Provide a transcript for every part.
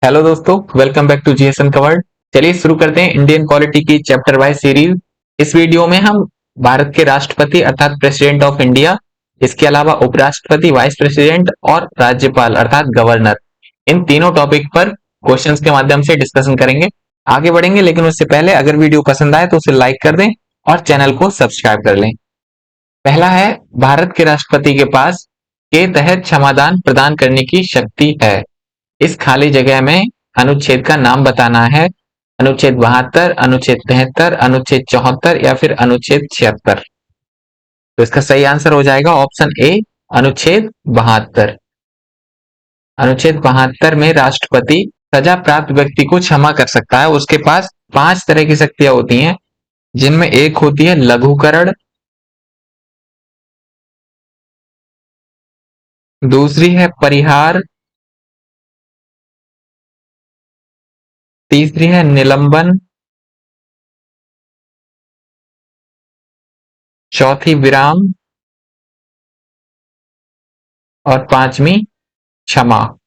Hello दोस्तों, welcome back to GS uncovered. चलिए शुरू करते हैं इंडियन पॉलिटी की चैप्टर वाइज सीरीज। इस वीडियो में हम भारत के राष्ट्रपति अर्थात प्रेसिडेंट ऑफ इंडिया, इसके अलावा उपराष्ट्रपति, वाइस प्रेसिडेंट और राज्यपाल अर्थात गवर्नर, इन तीनों टॉपिक पर क्वेश्चंस के माध्यम से डिस्कशन करेंगे। आगे बढ़ेंगे, लेकिन उससे पहले अगर वीडियो पसंद आए तो उसे लाइक कर दें और चैनल को सब्सक्राइब कर लें। पहला है, भारत के राष्ट्रपति के पास के तहत क्षमादान प्रदान करने की शक्ति है। इस खाली जगह में अनुच्छेद का नाम बताना है। अनुच्छेद 72, अनुच्छेद 73, अनुच्छेद 74 या फिर अनुच्छेद 76। तो इसका सही आंसर हो जाएगा ऑप्शन ए, अनुच्छेद 72। अनुच्छेद 72 में राष्ट्रपति सजा प्राप्त व्यक्ति को क्षमा कर सकता है। उसके पास 5 तरह की शक्तियां होती हैं, जिनमें एक होती है लघुकरण, दूसरी है परिहार, तीसरी है निलंबन, चौथी विराम और पांचवी क्षमा।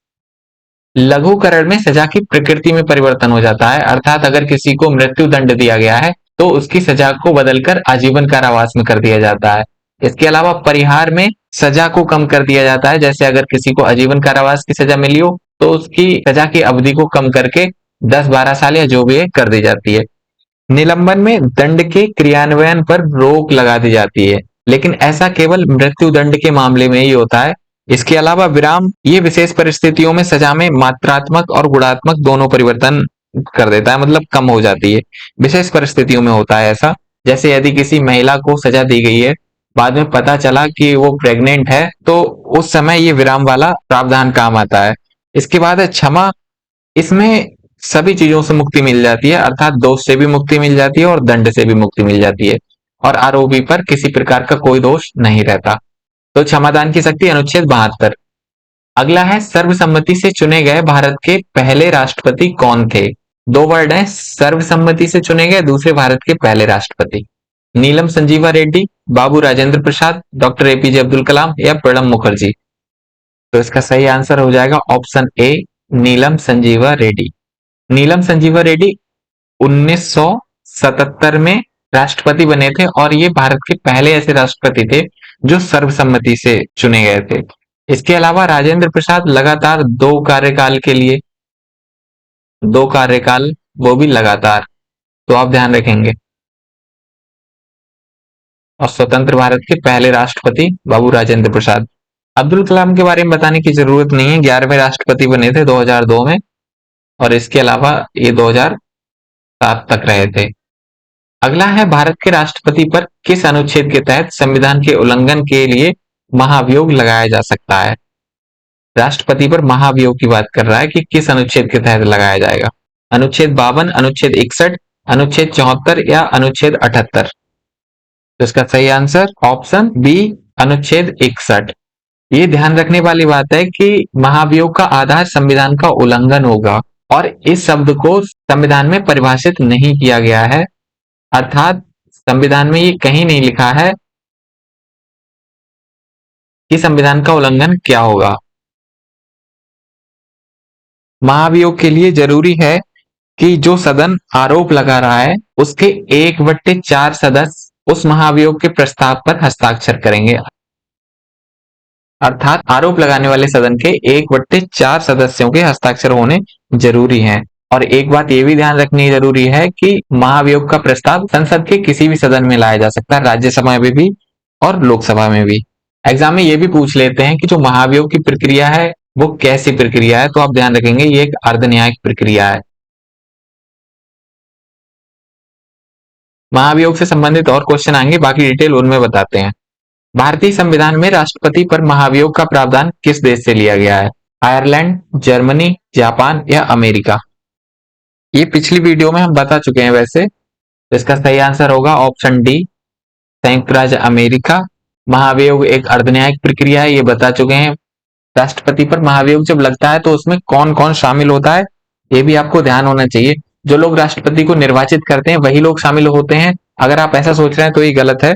लघुकरण में सजा की प्रकृति में परिवर्तन हो जाता है, अर्थात अगर किसी को मृत्यु दंड दिया गया है तो उसकी सजा को बदलकर आजीवन कारावास में कर दिया जाता है। इसके अलावा परिहार में सजा को कम कर दिया जाता है, जैसे अगर किसी को आजीवन कारावास की सजा मिली हो तो उसकी सजा की अवधि को कम करके 10-12 साल या जो भी है कर दी जाती है। निलंबन में दंड के क्रियान्वयन पर रोक लगा दी जाती है, लेकिन ऐसा केवल मृत्यु दंड के मामले में ही होता है। इसके अलावा विराम ये विशेष परिस्थितियों में सजा में मात्रात्मक और गुणात्मक दोनों परिवर्तन कर देता है, मतलब कम हो जाती है। विशेष परिस्थितियों में होता है ऐसा, जैसे यदि किसी महिला को सजा दी गई है, बाद में पता चला कि वो प्रेग्नेंट है, तो उस समय ये विराम वाला प्रावधान काम आता है। इसके बाद है क्षमा। इसमें सभी चीजों से मुक्ति मिल जाती है, अर्थात दोष से भी मुक्ति मिल जाती है और दंड से भी मुक्ति मिल जाती है, और आरोपी पर किसी प्रकार का कोई दोष नहीं रहता। तो क्षमादान की शक्ति अनुच्छेद 72। अगला है, सर्वसम्मति से चुने गए भारत के पहले राष्ट्रपति कौन थे। दो वर्ड हैं, सर्वसम्मति से चुने गए, दूसरे भारत के पहले राष्ट्रपति। नीलम संजीवा रेड्डी, बाबू राजेंद्र प्रसाद, डॉक्टर एपीजे अब्दुल कलाम या प्रणब मुखर्जी। तो इसका सही आंसर हो जाएगा ऑप्शन ए, नीलम संजीवा रेड्डी। नीलम संजीवा रेड्डी 1977 में राष्ट्रपति बने थे और ये भारत के पहले ऐसे राष्ट्रपति थे जो सर्वसम्मति से चुने गए थे। इसके अलावा राजेंद्र प्रसाद लगातार 2 कार्यकाल, वो भी लगातार, तो आप ध्यान रखेंगे। और स्वतंत्र भारत के पहले राष्ट्रपति बाबू राजेंद्र प्रसाद। अब्दुल कलाम के बारे में बताने की जरूरत नहीं है, 11वें राष्ट्रपति बने थे 2002 में, और इसके अलावा ये 2007 तक रहे थे। अगला है, भारत के राष्ट्रपति पर किस अनुच्छेद के तहत संविधान के उल्लंघन के लिए महाभियोग लगाया जा सकता है। राष्ट्रपति पर महाभियोग की बात कर रहा है कि किस अनुच्छेद के तहत लगाया जाएगा। अनुच्छेद 52, अनुच्छेद 61, अनुच्छेद 74 या अनुच्छेद 78। तो इसका सही आंसर ऑप्शन बी, अनुच्छेद 61। ये ध्यान रखने वाली बात है कि महाभियोग का आधार संविधान का उल्लंघन होगा, और इस शब्द को संविधान में परिभाषित नहीं किया गया है, अर्थात संविधान में ये कहीं नहीं लिखा है कि संविधान का उल्लंघन क्या होगा। महाभियोग के लिए जरूरी है कि जो सदन आरोप लगा रहा है उसके 1/4 सदस्य उस महाभियोग के प्रस्ताव पर हस्ताक्षर करेंगे, अर्थात आरोप लगाने वाले सदन के 1/4 सदस्यों के हस्ताक्षर होने जरूरी हैं। और एक बात ये भी ध्यान रखनी जरूरी है कि महाभियोग का प्रस्ताव संसद के किसी भी सदन में लाया जा सकता है, राज्यसभा में भी और लोकसभा में भी। एग्जाम में ये भी पूछ लेते हैं कि जो महाभियोग की प्रक्रिया है वो कैसी प्रक्रिया है, तो आप ध्यान रखेंगे ये एक अर्धन्यायिक प्रक्रिया है। महाभियोग से संबंधित और क्वेश्चन आएंगे, बाकी डिटेल उनमें बताते हैं। भारतीय संविधान में राष्ट्रपति पर महाभियोग का प्रावधान किस देश से लिया गया है। आयरलैंड, जर्मनी, जापान या अमेरिका। ये पिछली वीडियो में हम बता चुके हैं वैसे, तो इसका सही आंसर होगा ऑप्शन डी, संयुक्त राज्य अमेरिका। महाभियोग एक अर्धन्यायिक प्रक्रिया है, ये बता चुके हैं। राष्ट्रपति पर महाभियोग जब लगता है तो उसमें कौन कौन शामिल होता है ये भी आपको ध्यान होना चाहिए। जो लोग राष्ट्रपति को निर्वाचित करते हैं वही लोग शामिल होते हैं। अगर आप ऐसा सोच रहे हैं तो ये गलत है।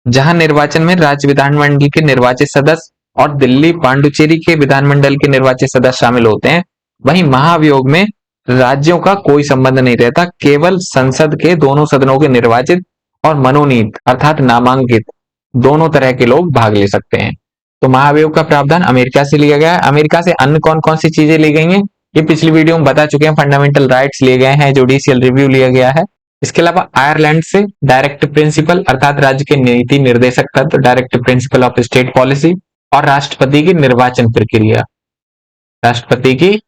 जहां निर्वाचन में राज्य विधानमंडल के निर्वाचित सदस्य और दिल्ली पांडुचेरी के विधानमंडल के निर्वाचित सदस्य शामिल होते हैं, वहीं महाभियोग में राज्यों का कोई संबंध नहीं रहता, केवल संसद के दोनों सदनों के निर्वाचित और मनोनीत अर्थात नामांकित दोनों तरह के लोग भाग ले सकते हैं। तो महाभियोग का प्रावधान अमेरिका से लिया गया है। अमेरिका से अन्य कौन कौन सी चीजें ली गई हैं ये पिछली वीडियो में बता चुके हैं। फंडामेंटल राइट्स लिए गए हैं, जुडिशियल रिव्यू लिया गया है। इसके अलावा आयरलैंड से डायरेक्ट प्रिंसिपल अर्थात राज्य के नीति निर्देशक तत्व, direct principle of state policy, और राष्ट्रपति की निर्वाचन प्रक्रिया, राष्ट्रपति की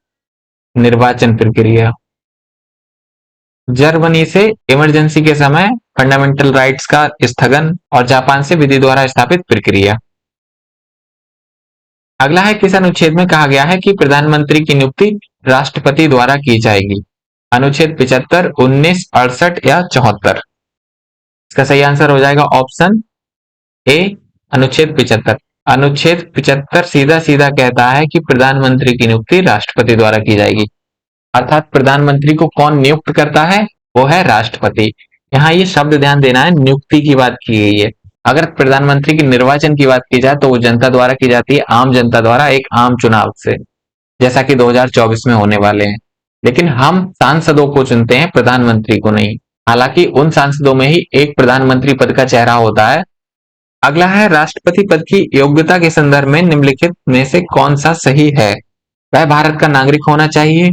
निर्वाचन प्रक्रिया। जर्मनी से इमरजेंसी के समय फंडामेंटल राइट्स का स्थगन, और जापान से विधि द्वारा स्थापित प्रक्रिया। अगला है किस अनुच्छेद में कहा गया है कि प्रधानमंत्री की नियुक्ति राष्ट्रपति द्वारा की जाएगी? अनुच्छेद 75, 19, 68 या 74? इसका सही आंसर हो जाएगा ऑप्शन ए, अनुच्छेद 75। अनुच्छेद 75 सीधा सीधा कहता है कि प्रधानमंत्री की नियुक्ति राष्ट्रपति द्वारा की जाएगी, अर्थात प्रधानमंत्री को कौन नियुक्त करता है? वो है राष्ट्रपति। यहाँ ये शब्द ध्यान देना है, नियुक्ति की बात की गई है। अगर प्रधानमंत्री की निर्वाचन की बात की जाए तो वो जनता द्वारा की जाती है, आम जनता द्वारा, एक आम चुनाव से, जैसा कि 2024 में होने वाले हैं। लेकिन हम सांसदों को चुनते हैं, प्रधानमंत्री को नहीं। हालांकि उन सांसदों में ही एक प्रधानमंत्री पद का चेहरा होता है। अगला है राष्ट्रपति पद की योग्यता के संदर्भ में निम्नलिखित में से कौन सा सही है? वह भारत का नागरिक होना चाहिए,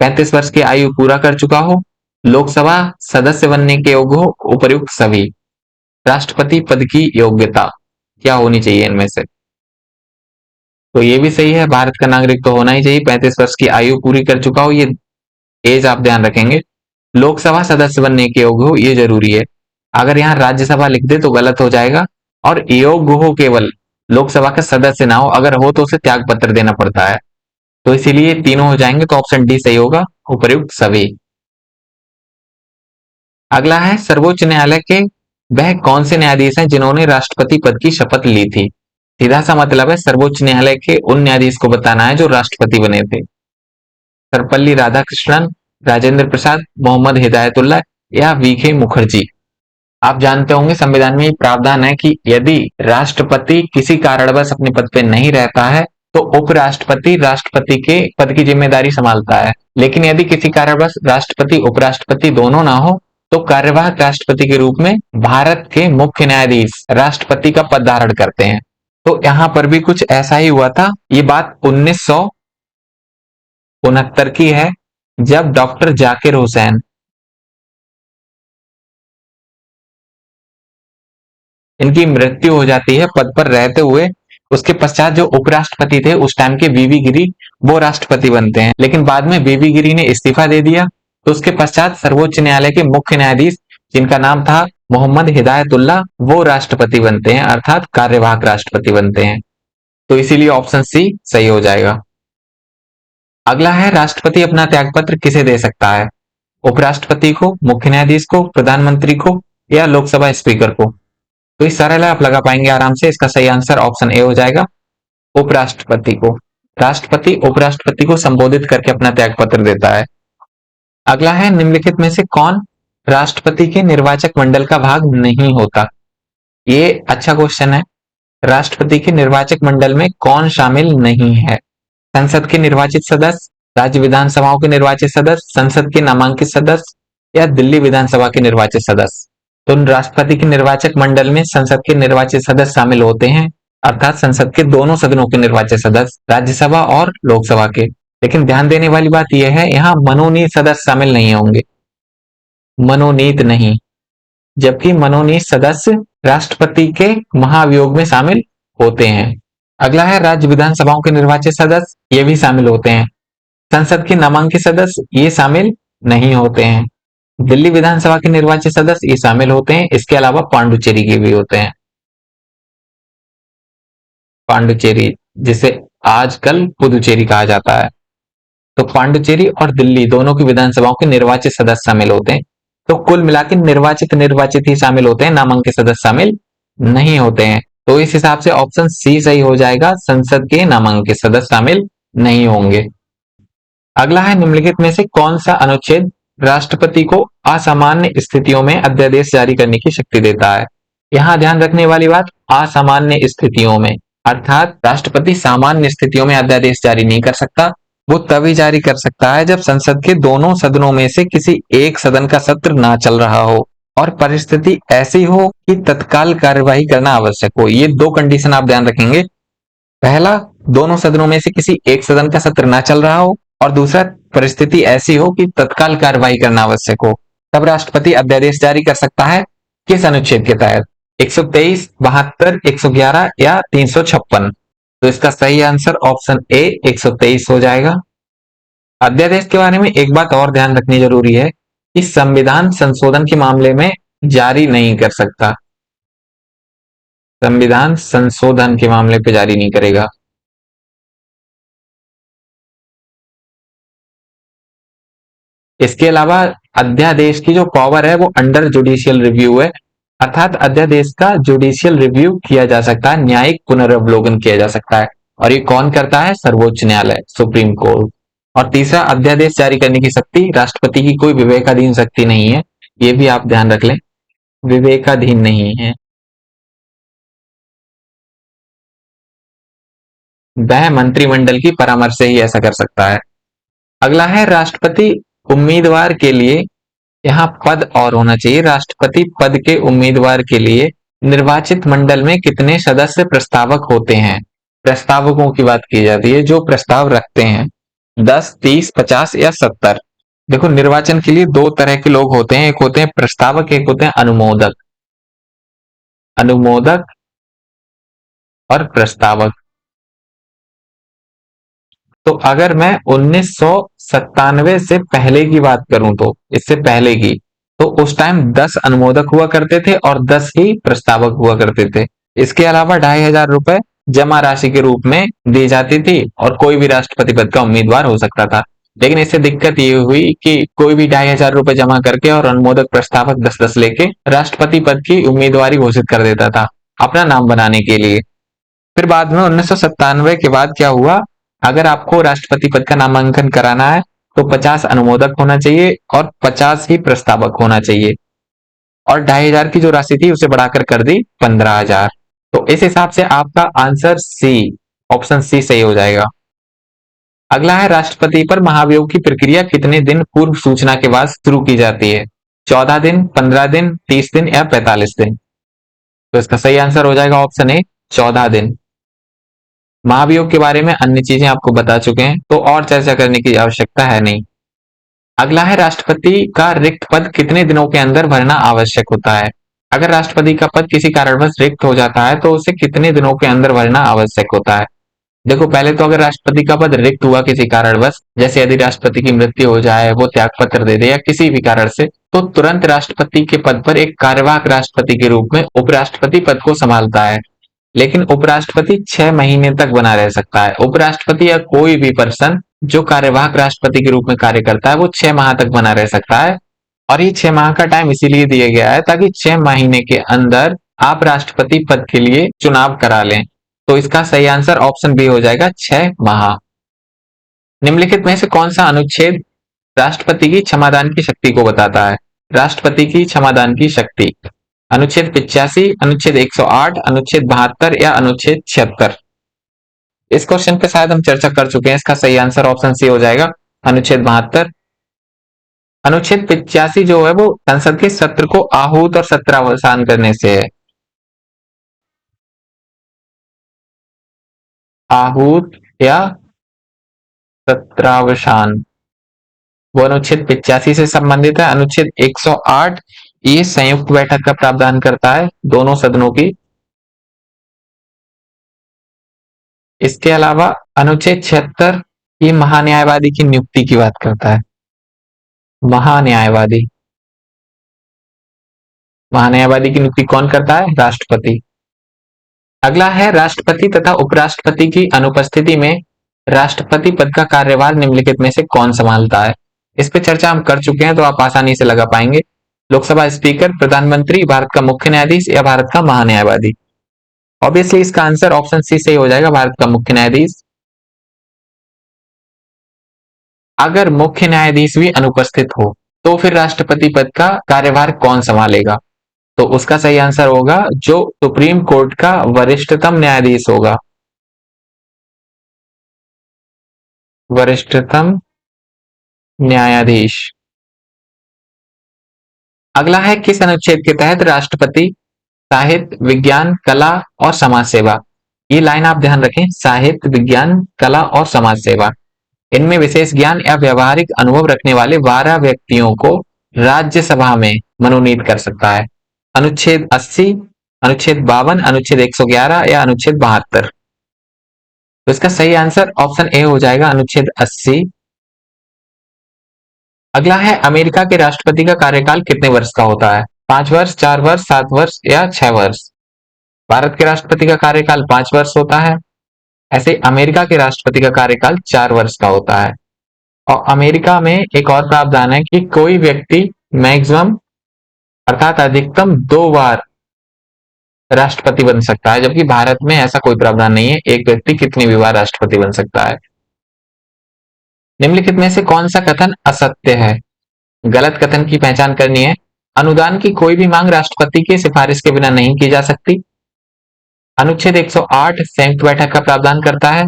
35 वर्ष की आयु पूरा कर चुका हो, लोकसभा सदस्य बनने के योग्य हो, उपर्युक्त सभी। राष्ट्रपति पद की योग्यता क्या होनी चाहिए इनमें से? तो ये भी सही है, भारत का नागरिक तो होना ही चाहिए, 35 वर्ष की आयु पूरी कर चुका हो, ये एज आप ध्यान रखेंगे। लोकसभा सदस्य बनने के योग्य हो, ये जरूरी है। अगर यहाँ राज्यसभा लिख दे तो गलत हो जाएगा। और योग्य हो, केवल लोकसभा का सदस्य ना हो, अगर हो तो उसे त्याग पत्र देना पड़ता है। तो इसीलिए तीनों हो जाएंगे, तो ऑप्शन डी सही होगा, उपर्युक्त सभी। अगला है सर्वोच्च न्यायालय के वह कौन से न्यायाधीश हैं जिन्होंने राष्ट्रपति पद की शपथ ली थी? सीधा सा मतलब है सर्वोच्च न्यायालय के उन न्यायाधीश को बताना है जो राष्ट्रपति बने थे। सर्वपल्ली राधाकृष्णन, राजेंद्र प्रसाद, मोहम्मद हिदायतुल्लाह या वीके मुखर्जी। आप जानते होंगे संविधान में प्रावधान है कि यदि राष्ट्रपति किसी कारणवश अपने पद पे नहीं रहता है तो उपराष्ट्रपति राष्ट्रपति के पद की जिम्मेदारी संभालता है। लेकिन यदि किसी कारणवश राष्ट्रपति उपराष्ट्रपति दोनों ना हो तो कार्यवाहक राष्ट्रपति के रूप में भारत के मुख्य न्यायाधीश राष्ट्रपति का पद धारण करते हैं। तो यहां पर भी कुछ ऐसा ही हुआ था। ये बात 1969 की है, जब डॉक्टर जाकिर हुसैन इनकी मृत्यु हो जाती है पद पर रहते हुए। उसके पश्चात जो उपराष्ट्रपति थे उस टाइम के वीवी गिरी, वो राष्ट्रपति बनते हैं। लेकिन बाद में वीवी गिरी ने इस्तीफा दे दिया, तो उसके पश्चात सर्वोच्च न्यायालय के मुख्य न्यायाधीश जिनका नाम था मोहम्मद हिदायतुल्लाह, वो राष्ट्रपति बनते हैं, अर्थात कार्यवाहक राष्ट्रपति बनते हैं। तो इसीलिए ऑप्शन सी सही हो जाएगा। अगला है राष्ट्रपति अपना त्यागपत्र किसे दे सकता है? उपराष्ट्रपति को, मुख्य न्यायाधीश को, प्रधानमंत्री को या लोकसभा स्पीकर को? तो इस सरल है, आप लगा पाएंगे आराम से। इसका सही आंसर ऑप्शन ए हो जाएगा, उपराष्ट्रपति को। राष्ट्रपति उपराष्ट्रपति को संबोधित करके अपना त्यागपत्र देता है। अगला है निम्नलिखित में से कौन राष्ट्रपति के निर्वाचक मंडल का भाग नहीं होता? ये अच्छा क्वेश्चन है। राष्ट्रपति के निर्वाचक मंडल में कौन शामिल नहीं है? संसद के निर्वाचित सदस्य, राज्य विधानसभाओं के निर्वाचित सदस्य, संसद के नामांकित सदस्य या दिल्ली विधानसभा के निर्वाचित सदस्य? तो राष्ट्रपति के निर्वाचक मंडल में संसद के निर्वाचित सदस्य शामिल होते हैं, अर्थात संसद के दोनों सदनों के निर्वाचित सदस्य, राज्यसभा और लोकसभा के। लेकिन ध्यान देने वाली बात यह है, यहाँ मनोनीत सदस्य शामिल नहीं होंगे, मनोनीत नहीं, जबकि मनोनीत सदस्य राष्ट्रपति के महाभियोग में शामिल होते हैं। अगला है राज्य विधानसभाओं के निर्वाचित सदस्य, ये भी शामिल होते हैं। संसद के नामांकित सदस्य ये शामिल नहीं होते हैं। दिल्ली विधानसभा के निर्वाचित सदस्य ये शामिल होते हैं। इसके अलावा पांडुचेरी के भी होते हैं। पांडुचेरी, जिसे आजकल पुदुचेरी कहा जाता है। तो पांडुचेरी और दिल्ली दोनों की विधानसभाओं के निर्वाचित सदस्य शामिल होते हैं। तो कुल मिलाकर निर्वाचित ही शामिल होते हैं, नामांकित सदस्य शामिल नहीं होते हैं। तो इस हिसाब से ऑप्शन सी सही हो जाएगा, संसद के नामांकित सदस्य शामिल नहीं होंगे। अगला है निम्नलिखित में से कौन सा अनुच्छेद राष्ट्रपति को असामान्य स्थितियों में अध्यादेश जारी करने की शक्ति देता है? यहां ध्यान रखने वाली बात, असामान्य स्थितियों में, अर्थात राष्ट्रपति सामान्य स्थितियों में अध्यादेश जारी नहीं कर सकता, वो तभी जारी कर सकता है जब संसद के दोनों सदनों में से किसी एक सदन का सत्र ना चल रहा हो और परिस्थिति ऐसी हो कि तत्काल कार्यवाही करना आवश्यक हो। ये दो कंडीशन आप ध्यान रखेंगे। पहला, दोनों सदनों में से किसी एक सदन का सत्र ना चल रहा हो, और दूसरा, परिस्थिति ऐसी हो कि तत्काल कार्यवाही करना आवश्यक हो। तब राष्ट्रपति अध्यादेश जारी कर सकता है। किस अनुच्छेद के तहत? 123, 72, 111 या 356? तो इसका सही आंसर ऑप्शन ए 123 हो जाएगा। अध्यादेश के बारे में एक बात और ध्यान रखनी जरूरी है कि संविधान संशोधन के मामले में जारी नहीं कर सकता। संविधान संशोधन के मामले पे जारी नहीं करेगा। इसके अलावा अध्यादेश की जो पावर है वो अंडर जुडिशियल रिव्यू है, अर्थात अध्यादेश का जुडिशियल रिव्यू किया जा सकता है, न्यायिक पुनर्वलोकन किया जा सकता है। और ये कौन करता है? सर्वोच्च न्यायालय, सुप्रीम कोर्ट। और तीसरा, अध्यादेश जारी करने की शक्ति राष्ट्रपति की कोई विवेकाधीन शक्ति नहीं है, ये भी आप ध्यान रख लें, विवेकाधीन नहीं है। वह मंत्रिमंडल की परामर्श से ही ऐसा कर सकता है। अगला है राष्ट्रपति उम्मीदवार के लिए, यहाँ पद और होना चाहिए। राष्ट्रपति पद के उम्मीदवार के लिए निर्वाचित मंडल में कितने सदस्य प्रस्तावक होते हैं? प्रस्तावकों की बात की जाती है, जो प्रस्ताव रखते हैं। 10, 30, 50 या 70? देखो, निर्वाचन के लिए दो तरह के लोग होते हैं, एक होते हैं प्रस्तावक, एक होते हैं अनुमोदक। अनुमोदक और प्रस्तावक। तो अगर मैं 1997 से पहले की बात करूं, तो इससे पहले की, तो उस टाइम 10 अनुमोदक हुआ करते थे और 10 ही प्रस्तावक हुआ करते थे। इसके अलावा 2,500 रुपए जमा राशि के रूप में दी जाती थी और कोई भी राष्ट्रपति पद का उम्मीदवार हो सकता था। लेकिन इससे दिक्कत ये हुई कि कोई भी 2,500 रुपए जमा करके और अनुमोदक प्रस्तावक 10-10 लेके राष्ट्रपति पद की उम्मीदवारी घोषित कर देता था अपना नाम बनाने के लिए। फिर बाद में 1997 के बाद क्या हुआ, अगर आपको राष्ट्रपति पद का नामांकन कराना है तो 50 अनुमोदक होना चाहिए और 50 ही प्रस्तावक होना चाहिए, और 2,500 की जो राशि थी उसे बढ़ाकर कर दी 15,000। तो इस हिसाब से आपका आंसर सी, ऑप्शन सी सही हो जाएगा। अगला है राष्ट्रपति पर महाभियोग की प्रक्रिया कितने दिन पूर्व सूचना के बाद शुरू की जाती है? 14 दिन, 15 दिन, 30 दिन या 45 दिन? तो इसका सही आंसर हो जाएगा ऑप्शन ए, 14 दिन। महाभियोग के बारे में अन्य चीजें आपको बता चुके हैं, तो और चर्चा करने की आवश्यकता है नहीं। अगला है राष्ट्रपति का रिक्त पद कितने दिनों के अंदर भरना आवश्यक होता है? अगर राष्ट्रपति का पद किसी कारणवश रिक्त हो जाता है तो उसे कितने दिनों के अंदर भरना आवश्यक होता है? देखो, पहले तो अगर राष्ट्रपति का पद रिक्त हुआ किसी कारणवश, जैसे यदि राष्ट्रपति की मृत्यु हो जाए, वो त्याग पत्र दे दे या किसी भी कारण से, तो तुरंत राष्ट्रपति के पद पर एक कार्यवाहक राष्ट्रपति के रूप में उपराष्ट्रपति पद को संभालता है। लेकिन उपराष्ट्रपति 6 महीने तक बना रह सकता है। उपराष्ट्रपति या कोई भी पर्सन जो कार्यवाहक राष्ट्रपति के रूप में कार्य करता है वो 6 माह तक बना रह सकता है। और ये 6 माह का टाइम इसीलिए दिया गया है ताकि 6 महीने के अंदर आप राष्ट्रपति पद के लिए चुनाव करा लें। तो इसका सही आंसर ऑप्शन बी हो जाएगा, 6 माह। निम्नलिखित में से कौन सा अनुच्छेद राष्ट्रपति की क्षमादान की शक्ति को बताता है? राष्ट्रपति की क्षमादान की शक्ति, अनुच्छेद 85, अनुच्छेद 108, अनुच्छेद 72 या अनुच्छेद 76? इस क्वेश्चन पे शायद हम चर्चा कर चुके हैं, इसका सही आंसर ऑप्शन सी हो जाएगा, अनुच्छेद 72। अनुच्छेद 85 जो है वो संसद के सत्र को आहूत और सत्रावसान करने से है। आहूत या सत्रावसान, वो अनुच्छेद 85 से संबंधित है। अनुच्छेद 108 ये संयुक्त बैठक का प्रावधान करता है, दोनों सदनों की। इसके अलावा अनुच्छेद 76 ये महान्यायवादी की नियुक्ति की बात करता है। महान्यायवादी, महान्यायवादी की नियुक्ति कौन करता है? राष्ट्रपति। अगला है राष्ट्रपति तथा उपराष्ट्रपति की अनुपस्थिति में राष्ट्रपति पद का कार्यभार निम्नलिखित में से कौन संभालता है? इस पे चर्चा हम कर चुके हैं, तो आप आसानी से लगा पाएंगे। लोकसभा स्पीकर, प्रधानमंत्री, भारत का मुख्य न्यायाधीश या भारत का महान्यायवादी? ऑब्वियसली इसका आंसर ऑप्शन सी सही हो जाएगा, भारत का मुख्य न्यायाधीश। अगर मुख्य न्यायाधीश भी अनुपस्थित हो तो फिर राष्ट्रपति पद का कार्यभार कौन संभालेगा? तो उसका सही आंसर होगा जो सुप्रीम कोर्ट का वरिष्ठतम न्यायाधीश होगा। वरिष्ठतम न्यायाधीश। अगला है किस अनुच्छेद के तहत राष्ट्रपति साहित्य, विज्ञान, कला और समाज सेवा, ये लाइन आप ध्यान रखें, साहित्य, विज्ञान, कला और समाज सेवा, इनमें विशेष ज्ञान या व्यवहारिक अनुभव रखने वाले 12 व्यक्तियों को राज्यसभा में मनोनीत कर सकता है। अनुच्छेद 80, अनुच्छेद 52, अनुच्छेद 111 या अनुच्छेद 72। तो इसका सही आंसर ऑप्शन ए हो जाएगा, अनुच्छेद 80। अगला है अमेरिका के राष्ट्रपति का कार्यकाल कितने वर्ष का होता है? 5 वर्ष, 4 वर्ष, 7 वर्ष या 6 वर्ष? भारत के राष्ट्रपति का कार्यकाल 5 वर्ष होता है। ऐसे अमेरिका के राष्ट्रपति का कार्यकाल 4 वर्ष का होता है। और अमेरिका में एक और प्रावधान है कि कोई व्यक्ति मैक्सिमम अर्थात अधिकतम 2 बार राष्ट्रपति बन सकता है, जबकि भारत में ऐसा कोई प्रावधान नहीं है, एक व्यक्ति कितनी भी बार राष्ट्रपति बन सकता है। निम्नलिखित में से कौन सा कथन असत्य है? गलत कथन की पहचान करनी है। अनुदान की कोई भी मांग राष्ट्रपति की सिफारिश के बिना नहीं की जा सकती। अनुच्छेद 108 संयुक्त बैठक का प्रावधान करता है।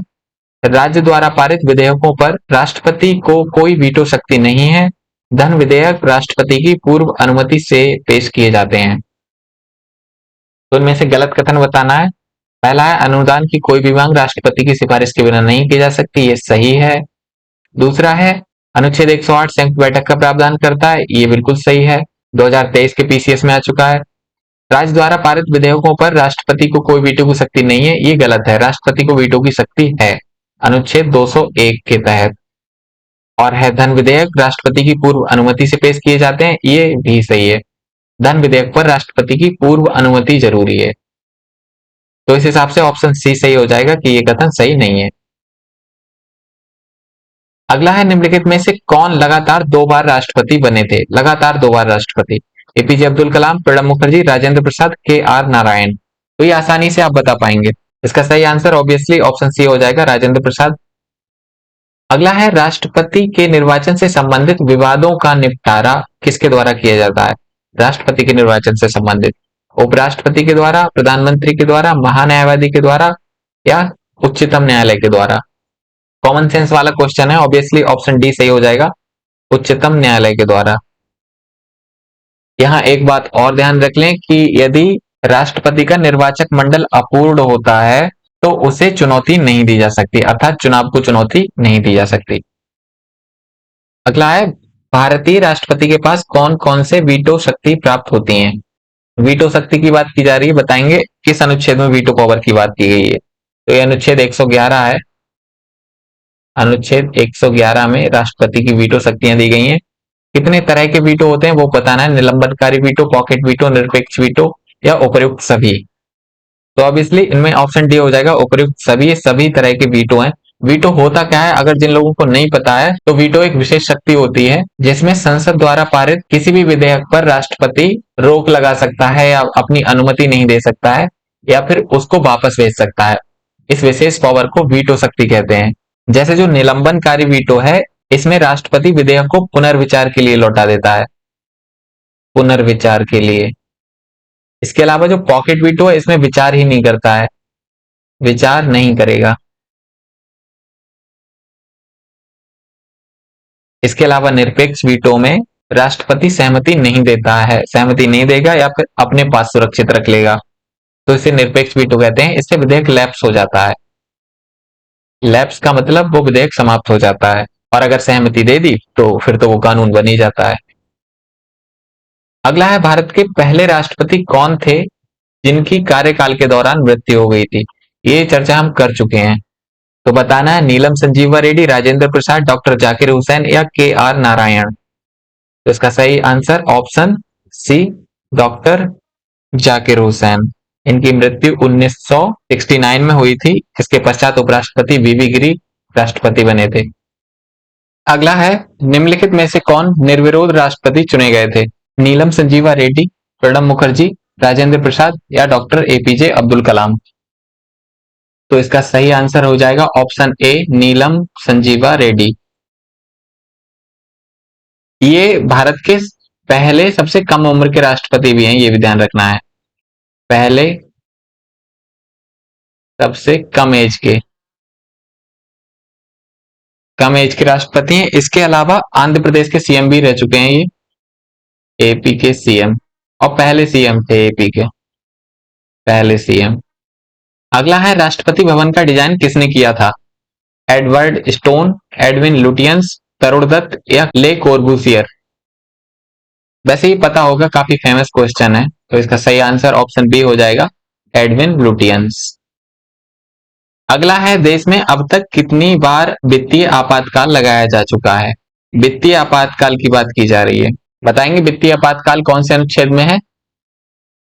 राज्य द्वारा पारित विधेयकों पर राष्ट्रपति को कोई वीटो शक्ति नहीं है। धन विधेयक राष्ट्रपति की पूर्व अनुमति से पेश किए जाते हैं। तो इनमें से गलत कथन बताना है। पहला है अनुदान की कोई भी मांग राष्ट्रपति की सिफारिश के बिना नहीं की जा सकती, ये सही है। दूसरा है अनुच्छेद 108 संयुक्त बैठक का प्रावधान करता है, ये बिल्कुल सही है, 2023 के पीसीएस में आ चुका है। राज्य द्वारा पारित विधेयकों पर राष्ट्रपति को कोई वीटो की शक्ति नहीं है, ये गलत है, राष्ट्रपति को वीटो की शक्ति है अनुच्छेद 201 के तहत। और है धन विधेयक राष्ट्रपति की पूर्व अनुमति से पेश किए जाते हैं, ये भी सही है, धन विधेयक पर राष्ट्रपति की पूर्व अनुमति जरूरी है। तो इस हिसाब से ऑप्शन सी सही हो जाएगा कि ये कथन सही नहीं है। अगला है निम्नलिखित में से कौन लगातार 2 बार राष्ट्रपति बने थे? लगातार 2 बार राष्ट्रपति, एपीजे अब्दुल कलाम, प्रणब मुखर्जी, राजेंद्र प्रसाद, के आर नारायण। तो ये आसानी से आप बता पाएंगे। इसका सही आंसर ऑब्वियसली ऑप्शन सी हो जाएगा, राजेंद्र प्रसाद। अगला है राष्ट्रपति के निर्वाचन से संबंधित विवादों का निपटारा किसके द्वारा किया जाता है? राष्ट्रपति के निर्वाचन से संबंधित उपराष्ट्रपति के द्वारा, प्रधानमंत्री के द्वारा, महान्यायवादी के द्वारा या उच्चतम न्यायालय के द्वारा? कॉमन सेंस वाला क्वेश्चन है, ऑब्वियसली ऑप्शन डी सही हो जाएगा, उच्चतम न्यायालय के द्वारा। यहाँ एक बात और ध्यान रख लें कि यदि राष्ट्रपति का निर्वाचक मंडल अपूर्ण होता है तो उसे चुनौती नहीं दी जा सकती, अर्थात चुनाव को चुनौती नहीं दी जा सकती। अगला है भारतीय राष्ट्रपति के पास कौन कौन से वीटो शक्ति प्राप्त होती हैं? वीटो शक्ति की बात की जा रही है, बताएंगे किस अनुच्छेद में वीटो पावर की बात की गई है। तो ये अनुच्छेद 111 है। अनुच्छेद 111 में राष्ट्रपति की वीटो शक्तियां दी गई हैं। कितने तरह के वीटो होते हैं वो बताना है, निलंबनकारी वीटो, पॉकेट वीटो, निरपेक्ष वीटो या उपयुक्त सभी। तो ऑब्वियसली इनमें ऑप्शन डी हो जाएगा, उपयुक्त सभी। सभी तरह के वीटो हैं। वीटो होता क्या है, अगर जिन लोगों को नहीं पता है, तो वीटो एक विशेष शक्ति होती है जिसमें संसद द्वारा पारित किसी भी विधेयक पर राष्ट्रपति रोक लगा सकता है या अपनी अनुमति नहीं दे सकता है या फिर उसको वापस भेज सकता है। इस विशेष पावर को वीटो शक्ति कहते हैं। जैसे जो निलंबनकारी वीटो है, इसमें राष्ट्रपति विधेयक को पुनर्विचार के लिए लौटा देता है, पुनर्विचार के लिए। इसके अलावा जो पॉकेट वीटो है, इसमें विचार ही नहीं करता है, विचार नहीं करेगा। इसके अलावा निरपेक्ष वीटो में राष्ट्रपति सहमति नहीं देता है, सहमति नहीं देगा या फिर अपने पास सुरक्षित रख लेगा, तो इसे निरपेक्ष वीटो कहते हैं। इससे विधेयक लैप्स हो जाता है। लैप्स का मतलब वो विधेयक समाप्त हो जाता है, और अगर सहमति दे दी तो फिर तो वो कानून बन ही जाता है। अगला है भारत के पहले राष्ट्रपति कौन थे जिनकी कार्यकाल के दौरान मृत्यु हो गई थी? ये चर्चा हम कर चुके हैं, तो बताना है नीलम संजीवा रेड्डी, राजेंद्र प्रसाद, डॉक्टर जाकिर हुसैन या के आर नारायण। तो इसका सही answer option C, doctor Zakir Hussain. इनकी मृत्यु 1969 में हुई थी। इसके पश्चात उपराष्ट्रपति वीवी गिरी राष्ट्रपति बने थे। अगला है निम्नलिखित में से कौन निर्विरोध राष्ट्रपति चुने गए थे? नीलम संजीवा रेड्डी, प्रणब मुखर्जी, राजेंद्र प्रसाद या डॉक्टर एपीजे अब्दुल कलाम। तो इसका सही आंसर हो जाएगा ऑप्शन ए, नीलम संजीवा रेड्डी। ये भारत के पहले सबसे कम उम्र के राष्ट्रपति भी हैं, ये भी ध्यान रखना है, पहले सबसे कम एज के। कम एज के राष्ट्रपति हैं। इसके अलावा आंध्र प्रदेश के सीएम भी रह चुके हैं ये, एपी के सीएम, और पहले सीएम थे एपी के, पहले सीएम। अगला है राष्ट्रपति भवन का डिजाइन किसने किया था? एडवर्ड स्टोन, एडविन लुटियंस, तरुण दत्त या ले कोर्बूसियर? वैसे ही पता होगा, काफी फेमस क्वेश्चन है, तो इसका सही आंसर ऑप्शन बी हो जाएगा, एडविन लुटियंस। अगला है देश में अब तक कितनी बार वित्तीय आपातकाल लगाया जा चुका है? वित्तीय आपातकाल की बात की जा रही है। बताएंगे वित्तीय आपातकाल कौन से अनुच्छेद में है?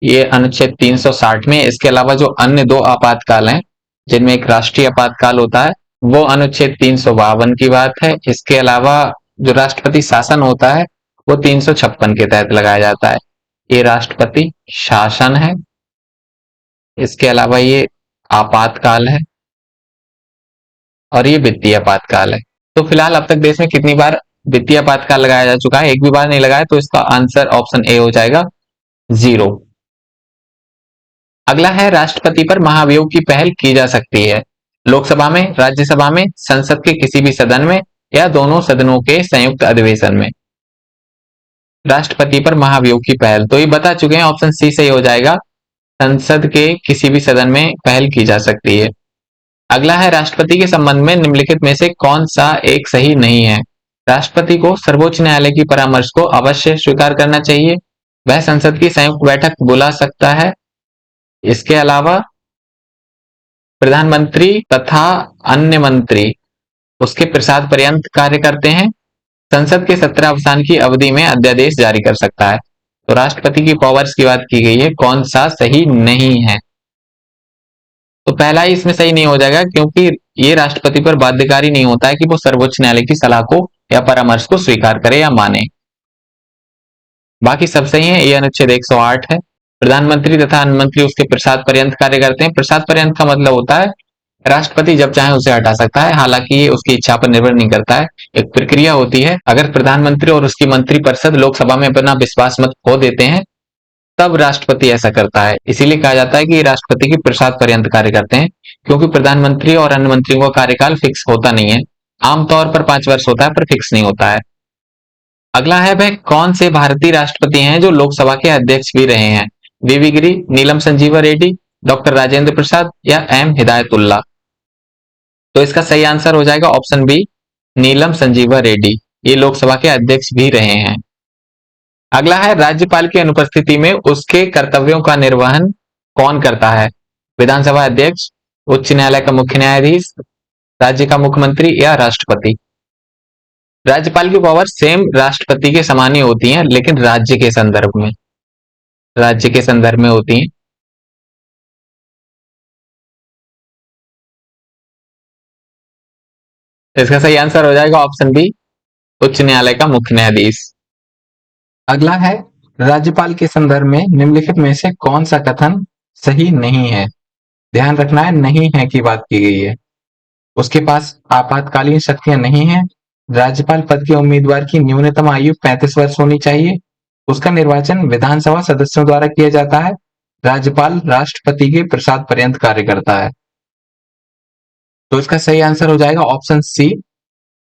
ये अनुच्छेद 360 में। इसके अलावा जो अन्य दो आपातकाल हैं, जिनमें एक राष्ट्रीय आपातकाल होता है, वो अनुच्छेद 352 की बात है। इसके अलावा जो राष्ट्रपति शासन होता है वो 356 के तहत लगाया जाता है। ये राष्ट्रपति शासन है, इसके अलावा ये आपातकाल है, और ये वित्तीय आपातकाल है। तो फिलहाल अब तक देश में कितनी बार वित्तीय आपातकाल लगाया जा चुका है? एक भी बार नहीं लगाया, तो इसका आंसर ऑप्शन ए हो जाएगा, 0। अगला है राष्ट्रपति पर महाभियोग की पहल की जा सकती है लोकसभा में, राज्यसभा में, संसद के किसी भी सदन में, या दोनों सदनों के संयुक्त अधिवेशन में। राष्ट्रपति पर महाभियोग की पहल तो ये बता चुके हैं, ऑप्शन सी सही हो जाएगा, संसद के किसी भी सदन में पहल की जा सकती है। अगला है राष्ट्रपति के संबंध में निम्नलिखित में से कौन सा एक सही नहीं है? राष्ट्रपति को सर्वोच्च न्यायालय की परामर्श को अवश्य स्वीकार करना चाहिए, वह संसद की संयुक्त बैठक बुला सकता है, इसके अलावा प्रधानमंत्री तथा अन्य मंत्री उसके प्रसाद पर्यंत कार्य करते हैं, संसद के सत्र अवसान की अवधि में अध्यादेश जारी कर सकता है। तो राष्ट्रपति की पावर्स की बात की गई है, कौन सा सही नहीं है? तो पहला ही इसमें सही नहीं हो जाएगा, क्योंकि ये राष्ट्रपति पर बाध्यकारी नहीं होता है कि वो सर्वोच्च न्यायालय की सलाह को या परामर्श को स्वीकार करे या माने। बाकी सब सही है। ये अनुच्छेद 108 है। प्रधानमंत्री तथा अन्य मंत्री उसके प्रसाद पर्यंत कार्य करते हैं। प्रसाद पर्यंत का मतलब होता है राष्ट्रपति जब चाहे उसे हटा सकता है, हालांकि ये उसकी इच्छा पर निर्भर नहीं करता है, एक प्रक्रिया होती है। अगर प्रधानमंत्री और उसकी मंत्रिपरिषद लोकसभा में अपना विश्वास मत खो देते हैं, तब राष्ट्रपति ऐसा करता है। इसीलिए कहा जाता है कि राष्ट्रपति की प्रसाद पर्यंत कार्य करते हैं, क्योंकि प्रधानमंत्री और अन्य मंत्रियों का कार्यकाल फिक्स होता नहीं है। आमतौर पर 5 वर्ष होता है, पर फिक्स नहीं होता है। अगला है, वह कौन से भारतीय राष्ट्रपति हैं जो लोकसभा के अध्यक्ष भी रहे हैं? वीवी गिरी, नीलम संजीवा रेड्डी, डॉक्टर राजेंद्र प्रसाद या एम हिदायतुल्ला? तो इसका सही आंसर हो जाएगा ऑप्शन बी, नीलम संजीवा रेड्डी। ये लोकसभा के अध्यक्ष भी रहे हैं। अगला है, राज्यपाल की अनुपस्थिति में उसके कर्तव्यों का निर्वहन कौन करता है? विधानसभा अध्यक्ष, उच्च न्यायालय का मुख्य न्यायाधीश, राज्य का मुख्यमंत्री या राष्ट्रपति? राज्यपाल की पावर सेम राष्ट्रपति के समान ही होती हैं, लेकिन राज्य के संदर्भ में, राज्य के संदर्भ में होती हैं। इसका सही आंसर हो जाएगा ऑप्शन बी, उच्च न्यायालय का मुख्य न्यायाधीश। अगला है, राज्यपाल के संदर्भ में निम्नलिखित में से कौन सा कथन सही नहीं है? ध्यान रखना है, नहीं है की बात की गई है। उसके पास आपातकालीन शक्तियां नहीं है, राज्यपाल पद के उम्मीदवार की न्यूनतम आयु 35 वर्ष होनी चाहिए, उसका निर्वाचन विधानसभा सदस्यों द्वारा किया जाता है, राज्यपाल राष्ट्रपति के प्रसाद पर्यंत कार्य करता है। तो इसका सही आंसर हो जाएगा ऑप्शन सी,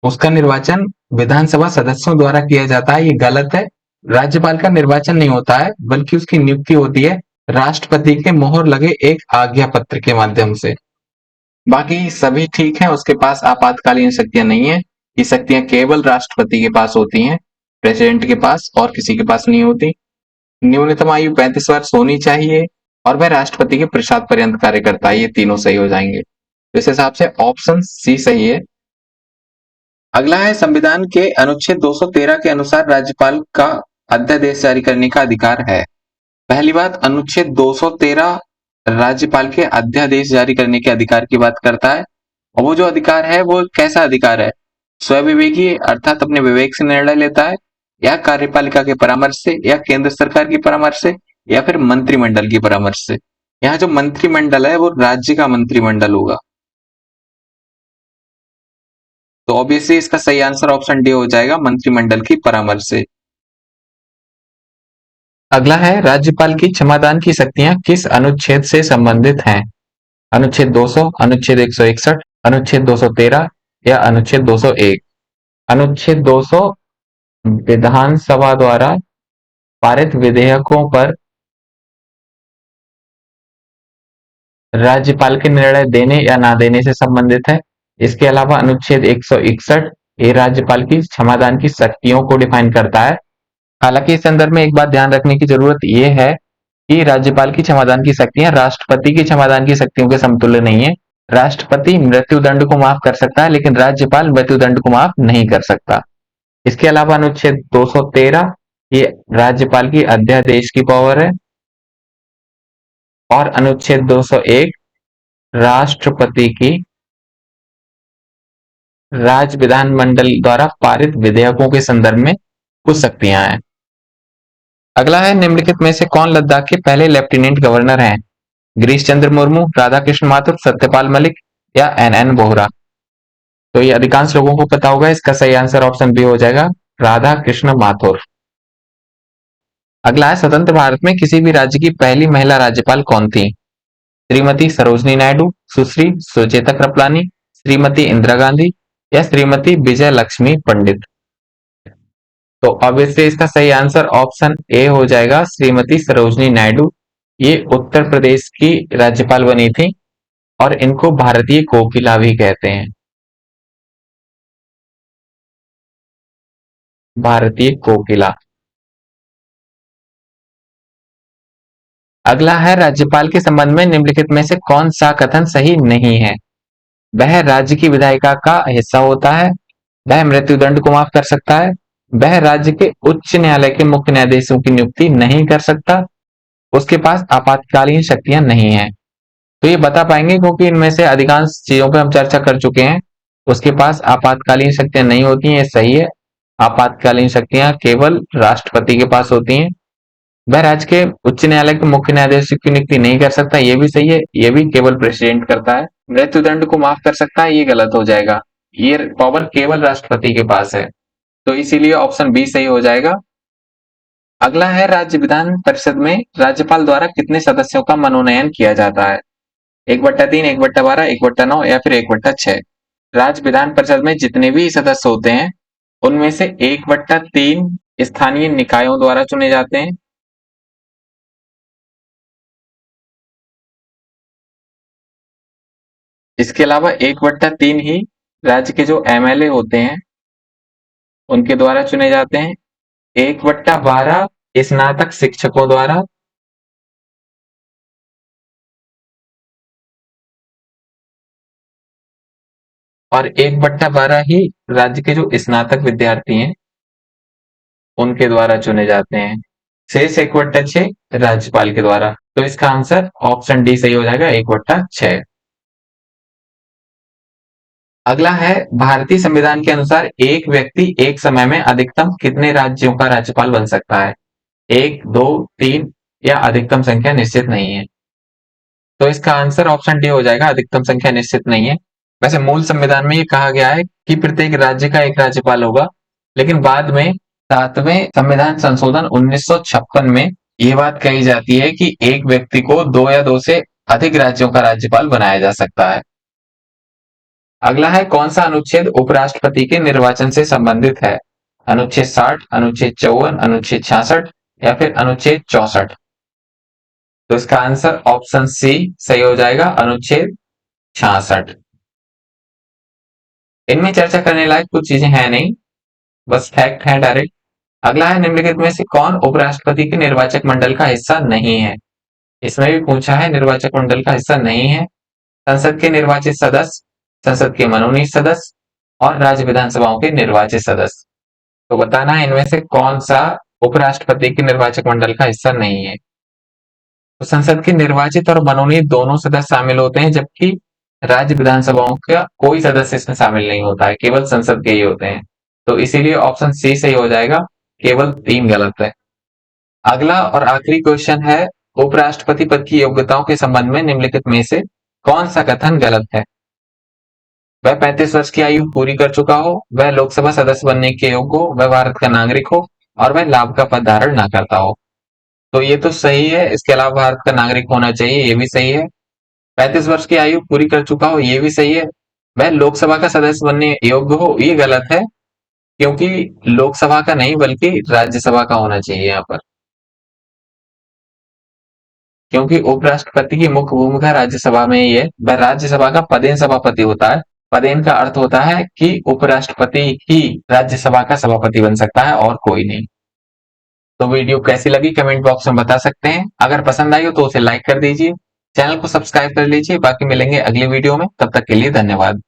उसका निर्वाचन विधानसभा सदस्यों द्वारा किया जाता है। ये गलत है। राज्यपाल का निर्वाचन नहीं होता है, बल्कि उसकी नियुक्ति होती है राष्ट्रपति के मोहर लगे एक आज्ञा पत्र के माध्यम से। बाकी सभी ठीक है, उसके पास आपातकालीन शक्तियां नहीं है। ये शक्तियां केवल राष्ट्रपति के पास होती हैं, प्रेसिडेंट के पास और किसी के पास नहीं होती। न्यूनतम आयु 35 वर्ष होनी चाहिए, और वह राष्ट्रपति के प्रसाद पर्यंत कार्य करता है। ये तीनों सही हो जाएंगे। तो इस हिसाब से ऑप्शन सी सही है। अगला है, संविधान के अनुच्छेद 213 के अनुसार राज्यपाल का अध्यादेश जारी करने का अधिकार है। पहली बात, अनुच्छेद 213 राज्यपाल के अध्यादेश जारी करने के अधिकार की बात करता है, और वो जो अधिकार है वो कैसा अधिकार है? स्वविवेकी, अर्थात अपने विवेक से निर्णय लेता है, या कार्यपालिका के परामर्श से, या केंद्र सरकार की परामर्श से, या फिर मंत्रिमंडल की परामर्श से। यहाँ जो मंत्रिमंडल है वो राज्य का मंत्रिमंडल होगा। तो ऑब्वियसली इसका सही आंसर ऑप्शन डी हो जाएगा, मंत्रिमंडल की परामर्श से। अगला है, राज्यपाल की क्षमादान की शक्तियां किस अनुच्छेद से संबंधित हैं? अनुच्छेद 200, अनुच्छेद 161, अनुच्छेद 213 या अनुच्छेद 201? अनुच्छेद 200 विधानसभा द्वारा पारित विधेयकों पर राज्यपाल के निर्णय देने या ना देने से संबंधित है। इसके अलावा अनुच्छेद 161 ये राज्यपाल की क्षमादान की शक्तियों को डिफाइन करता है। हालांकि इस संदर्भ में एक बात ध्यान रखने की जरूरत यह है कि राज्यपाल की क्षमादान की शक्तियां राष्ट्रपति की क्षमादान की शक्तियों के समतुल्य नहीं है। राष्ट्रपति मृत्युदंड को माफ कर सकता है, लेकिन राज्यपाल मृत्युदंड को माफ नहीं कर सकता। इसके अलावा अनुच्छेद 213 ये राज्यपाल की अध्यादेश की पावर है, और अनुच्छेद 201 राष्ट्रपति की राज्य विधानमंडल द्वारा पारित विधेयकों के संदर्भ में कुछ शक्तियां हैं। अगला है, निम्नलिखित में से कौन लद्दाख के पहले लेफ्टिनेंट गवर्नर हैं? गिरीश चंद्र मुर्मू, राधा कृष्ण माथुर, सत्यपाल मलिक या एन बोहरा? तो ये अधिकांश लोगों को पता होगा। इसका सही आंसर ऑप्शन बी हो जाएगा, राधा कृष्ण माथुर। अगला है, स्वतंत्र भारत में किसी भी राज्य की पहली महिला राज्यपाल कौन थी? श्रीमती सरोजनी नायडू, सुश्री सुचेता कृपलानी, श्रीमती इंदिरा गांधी या श्रीमती विजय लक्ष्मी पंडित? तो ऑब्वियसली इसका सही आंसर ऑप्शन ए हो जाएगा, श्रीमती सरोजनी नायडू। ये उत्तर प्रदेश की राज्यपाल बनी थी और इनको भारतीय कोकिला भी कहते हैं। भारतीय कोकिला। अगला है, राज्यपाल के संबंध में निम्नलिखित में से कौन सा कथन सही नहीं है? वह राज्य की विधायिका का हिस्सा होता है, वह मृत्युदंड को माफ कर सकता है, वह राज्य के उच्च न्यायालय के मुख्य न्यायाधीशों की नियुक्ति नहीं कर सकता, उसके पास आपातकालीन शक्तियां नहीं है। तो ये बता पाएंगे क्योंकि इनमें से अधिकांश चीजों पे हम चर्चा कर चुके हैं। उसके पास आपातकालीन शक्तियां नहीं होती हैं, ये सही है। आपातकालीन शक्तियां केवल राष्ट्रपति के पास होती हैं। वह राज्य के उच्च न्यायालय के मुख्य न्यायाधीश की नियुक्ति नहीं कर सकता, ये भी सही है। ये भी केवल प्रेसिडेंट करता है। मृत्युदंड को माफ कर सकता है, ये गलत हो जाएगा। ये पावर केवल राष्ट्रपति के पास है, तो इसीलिए ऑप्शन बी सही हो जाएगा। अगला है, राज्य विधान परिषद में राज्यपाल द्वारा कितने सदस्यों का मनोनयन किया जाता है? 1/3, 1/12, 1/9 या फिर 1/6? राज्य विधान परिषद में जितने भी सदस्य होते हैं उनमें से 1/3 स्थानीय निकायों द्वारा चुने जाते हैं। इसके अलावा 1/3 ही राज्य के जो एमएलए होते हैं उनके द्वारा चुने जाते हैं। 1/12 स्नातक शिक्षकों द्वारा, और 1/12 ही राज्य के जो स्नातक विद्यार्थी हैं उनके द्वारा चुने जाते हैं। शेष 1/6 राज्यपाल के द्वारा। तो इसका आंसर ऑप्शन डी सही हो जाएगा, 1/6। अगला है, भारतीय संविधान के अनुसार एक व्यक्ति एक समय में अधिकतम कितने राज्यों का राज्यपाल बन सकता है? 1, 2, 3 या अधिकतम संख्या निश्चित नहीं है। तो इसका आंसर ऑप्शन डी हो जाएगा, अधिकतम संख्या निश्चित नहीं है। वैसे मूल संविधान में ये कहा गया है कि प्रत्येक राज्य का एक राज्यपाल होगा, लेकिन बाद में 7वें संविधान संशोधन 1956 में ये बात कही जाती है कि एक व्यक्ति को 2 या 2 से अधिक राज्यों का राज्यपाल बनाया जा सकता है। अगला है, कौन सा अनुच्छेद उपराष्ट्रपति के निर्वाचन से संबंधित है? अनुच्छेद 60, अनुच्छेद 54, अनुच्छेद 66 या फिर अनुच्छेद 64? तो इसका आंसर ऑप्शन सी सही हो जाएगा, अनुच्छेद 66। इनमें चर्चा करने लायक कुछ चीजें हैं नहीं, बस फैक्ट है डायरेक्ट। अगला है, निम्नलिखित में से कौन उपराष्ट्रपति के निर्वाचक मंडल का हिस्सा नहीं है? इसमें भी पूछा है, निर्वाचक मंडल का हिस्सा नहीं है। संसद के निर्वाचित सदस्य, संसद के मनोनीत सदस्य और राज्य विधानसभाओं के निर्वाचित सदस्य। तो बताना है इनमें से कौन सा उपराष्ट्रपति के निर्वाचक मंडल का हिस्सा नहीं है। तो संसद के निर्वाचित और मनोनीत दोनों सदस्य शामिल होते हैं, जबकि राज्य विधानसभाओं का कोई सदस्य इसमें शामिल नहीं होता है, केवल संसद के ही होते हैं। तो इसीलिए ऑप्शन सी सही हो जाएगा, केवल 3 गलत है। अगला और आखिरी क्वेश्चन है, उपराष्ट्रपति पद की योग्यताओं के संबंध में निम्नलिखित में से कौन सा कथन गलत है? वह 35 वर्ष की आयु पूरी कर चुका हो, वह लोकसभा सदस्य बनने के योग्य हो, वह भारत का नागरिक हो और वह लाभ का पद धारण न करता हो। तो ये तो सही है। इसके अलावा भारत का नागरिक होना चाहिए, ये भी सही है। 35 वर्ष की आयु पूरी कर चुका हो, ये भी सही है। वह लोकसभा का सदस्य बनने योग्य हो, ये गलत है, क्योंकि लोकसभा का नहीं बल्कि राज्यसभा का होना चाहिए यहाँ पर, क्योंकि उपराष्ट्रपति की मुख्य भूमिका राज्यसभा में ही है। वह राज्यसभा का पदेन सभापति होता है। पदेन का अर्थ होता है कि उपराष्ट्रपति ही राज्यसभा का सभापति बन सकता है और कोई नहीं। तो वीडियो कैसी लगी कमेंट बॉक्स में बता सकते हैं। अगर पसंद आई हो तो उसे लाइक कर दीजिए, चैनल को सब्सक्राइब कर लीजिए। बाकी मिलेंगे अगली वीडियो में, तब तक के लिए धन्यवाद।